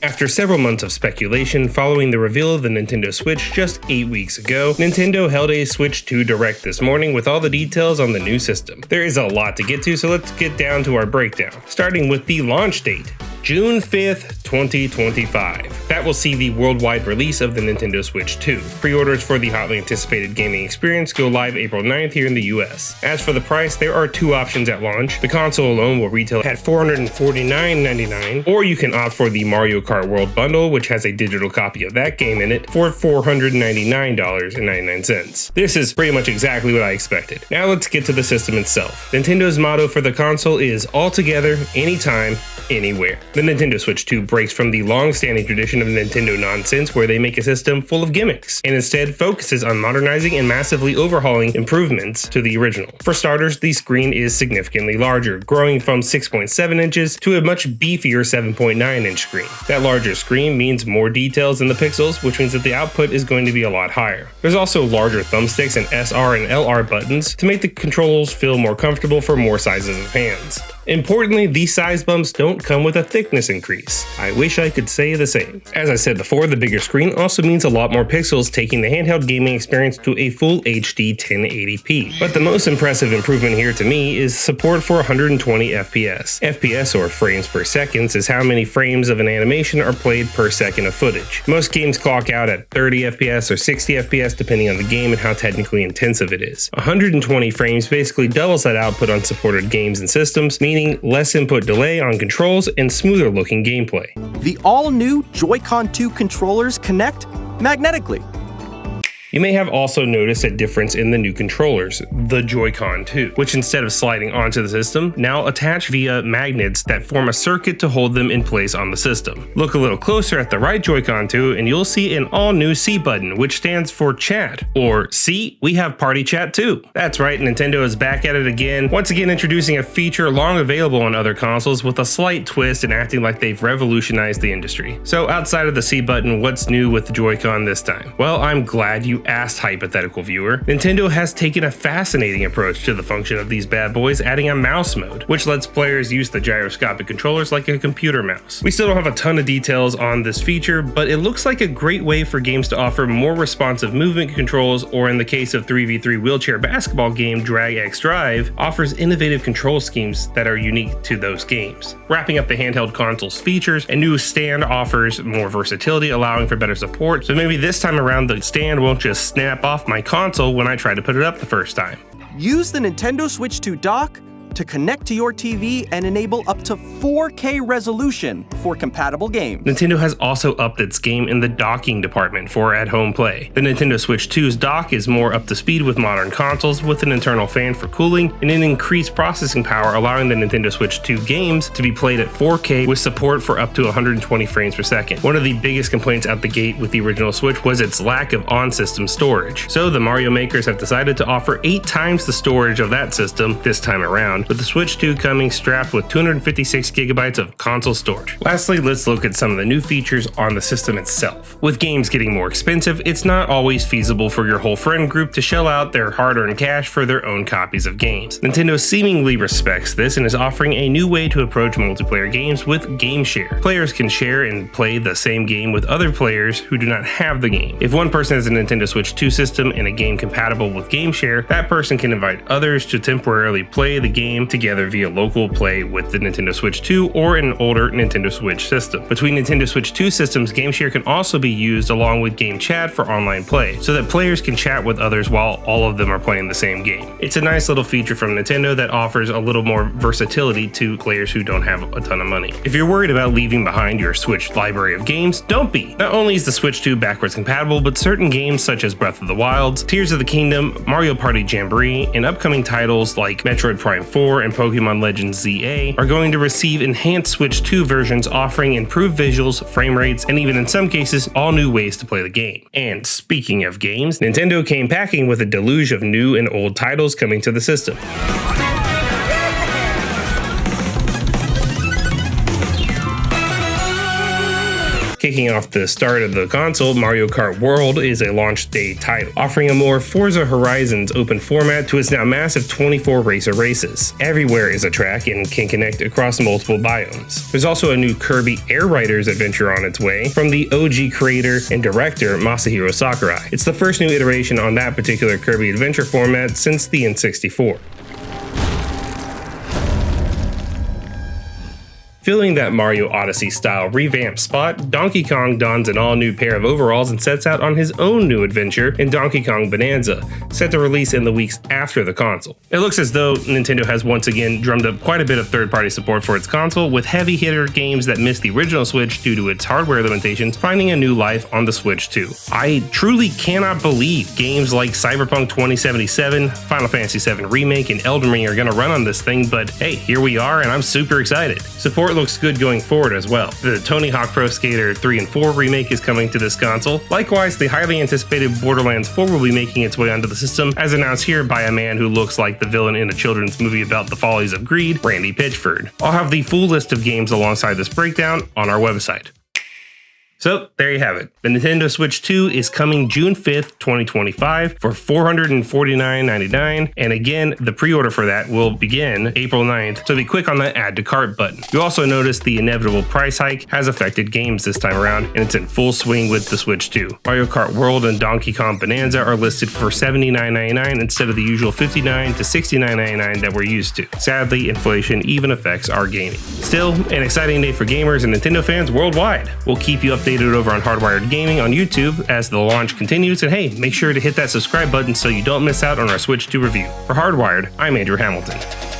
After several months of speculation following the reveal of the Nintendo Switch just 8 weeks ago, Nintendo held a Switch 2 Direct this morning with all the details on the new system. There is a lot to get to, so let's get down to our breakdown, starting with the launch date. June 5th, 2025. That will see the worldwide release of the Nintendo Switch 2. Pre-orders for the hotly anticipated gaming experience go live April 9th here in the US. As for the price, there are two options at launch. The console alone will retail at $449.99, or you can opt for the Mario Kart World Bundle, which has a digital copy of that game in it, for $499.99. This is pretty much exactly what I expected. Now let's get to the system itself. Nintendo's motto for the console is all together, anytime, anywhere. The Nintendo Switch 2 breaks from the long-standing tradition of Nintendo nonsense where they make a system full of gimmicks, and instead focuses on modernizing and massively overhauling improvements to the original. For starters, the screen is significantly larger, growing from 6.7 inches to a much beefier 7.9-inch screen. That larger screen means more details in the pixels, which means that the output is going to be a lot higher. There's also larger thumbsticks and SR and LR buttons to make the controls feel more comfortable for more sizes of hands. Importantly, these size bumps don't come with a thickness increase. I wish I could say the same. As I said before, the bigger screen also means a lot more pixels, taking the handheld gaming experience to a full HD 1080p. But the most impressive improvement here to me is support for 120 FPS. FPS, or frames per second, is how many frames of an animation are played per second of footage. Most games clock out at 30 FPS or 60 FPS depending on the game and how technically intensive it is. 120 frames basically doubles that output on supported games and systems, meaning less input delay on controls and smoother looking gameplay. The all-new Joy-Con 2 controllers connect magnetically. You may have also noticed a difference in the new controllers, the Joy-Con 2, which instead of sliding onto the system, now attach via magnets that form a circuit to hold them in place on the system. Look a little closer at the right Joy-Con 2 and you'll see an all-new C button, which stands for chat, or see, we have party chat too. That's right, Nintendo is back at it again, once again introducing a feature long available on other consoles with a slight twist and acting like they've revolutionized the industry. So outside of the C button, what's new with the Joy-Con this time? Well, I'm glad you asked, hypothetical viewer. Nintendo has taken a fascinating approach to the function of these bad boys, adding a mouse mode, which lets players use the gyroscopic controllers like a computer mouse. We still don't have a ton of details on this feature, but it looks like a great way for games to offer more responsive movement controls, or in the case of 3v3 wheelchair basketball game Drag X Drive, offers innovative control schemes that are unique to those games. Wrapping up the handheld console's features, a new stand offers more versatility, allowing for better support, so maybe this time around the stand won't just snap off my console when I try to put it up the first time. Use the Nintendo Switch 2 dock to connect to your TV and enable up to 4K resolution for compatible games. Nintendo has also upped its game in the docking department for at-home play. The Nintendo Switch 2's dock is more up to speed with modern consoles, with an internal fan for cooling and an increased processing power, allowing the Nintendo Switch 2 games to be played at 4K with support for up to 120 frames per second. One of the biggest complaints out the gate with the original Switch was its lack of on-system storage. So the Mario makers have decided to offer 8 times the storage of that system this time around, with the Switch 2 coming strapped with 256 gigabytes of console storage. Lastly, let's look at some of the new features on the system itself. With games getting more expensive, it's not always feasible for your whole friend group to shell out their hard-earned cash for their own copies of games. Nintendo seemingly respects this and is offering a new way to approach multiplayer games with Game Share. Players can share and play the same game with other players who do not have the game. If one person has a Nintendo Switch 2 system and a game compatible with Game Share, that person can invite others to temporarily play the game together via local play with the Nintendo Switch 2 or an older Nintendo Switch system. Between Nintendo Switch 2 systems, Game Share can also be used along with Game Chat for online play, so that players can chat with others while all of them are playing the same game. It's a nice little feature from Nintendo that offers a little more versatility to players who don't have a ton of money. If you're worried about leaving behind your Switch library of games, don't be. Not only is the Switch 2 backwards compatible, but certain games such as Breath of the Wild, Tears of the Kingdom, Mario Party Jamboree, and upcoming titles like Metroid Prime 4 and Pokemon Legends ZA are going to receive enhanced Switch 2 versions offering improved visuals, frame rates, and even in some cases, all new ways to play the game. And speaking of games, Nintendo came packing with a deluge of new and old titles coming to the system. Kicking off the start of the console, Mario Kart World is a launch day title, offering a more Forza Horizons open format to its now massive 24 racer races. Everywhere is a track and can connect across multiple biomes. There's also a new Kirby Air Riders adventure on its way from the OG creator and director Masahiro Sakurai. It's the first new iteration on that particular Kirby adventure format since the N64. Filling that Mario Odyssey style revamped spot, Donkey Kong dons an all-new pair of overalls and sets out on his own new adventure in Donkey Kong Bonanza, set to release in the weeks after the console. It looks as though Nintendo has once again drummed up quite a bit of third-party support for its console, with heavy hitter games that missed the original Switch due to its hardware limitations finding a new life on the Switch 2. I truly cannot believe games like Cyberpunk 2077, Final Fantasy VII Remake, and Elden Ring are going to run on this thing, but hey, here we are and I'm super excited. Support looks good going forward as well. The Tony Hawk Pro Skater 3 and 4 remake is coming to this console. Likewise, the highly anticipated Borderlands 4 will be making its way onto the system, as announced here by a man who looks like the villain in a children's movie about the follies of greed, Randy Pitchford. I'll have the full list of games alongside this breakdown on our website. So, there you have it. The Nintendo Switch 2 is coming June 5th, 2025 for $449.99, and again, the pre-order for that will begin April 9th, so be quick on the Add to Cart button. You'll also notice the inevitable price hike has affected games this time around, and it's in full swing with the Switch 2. Mario Kart World and Donkey Kong Bonanza are listed for $79.99 instead of the usual $59 to $69.99 that we're used to. Sadly, inflation even affects our gaming. Still, an exciting day for gamers and Nintendo fans worldwide. We'll keep you updated over on Hardwired Gaming on YouTube as the launch continues, and hey, make sure to hit that subscribe button so you don't miss out on our Switch 2 review. For Hardwired, I'm Andrew Hamilton.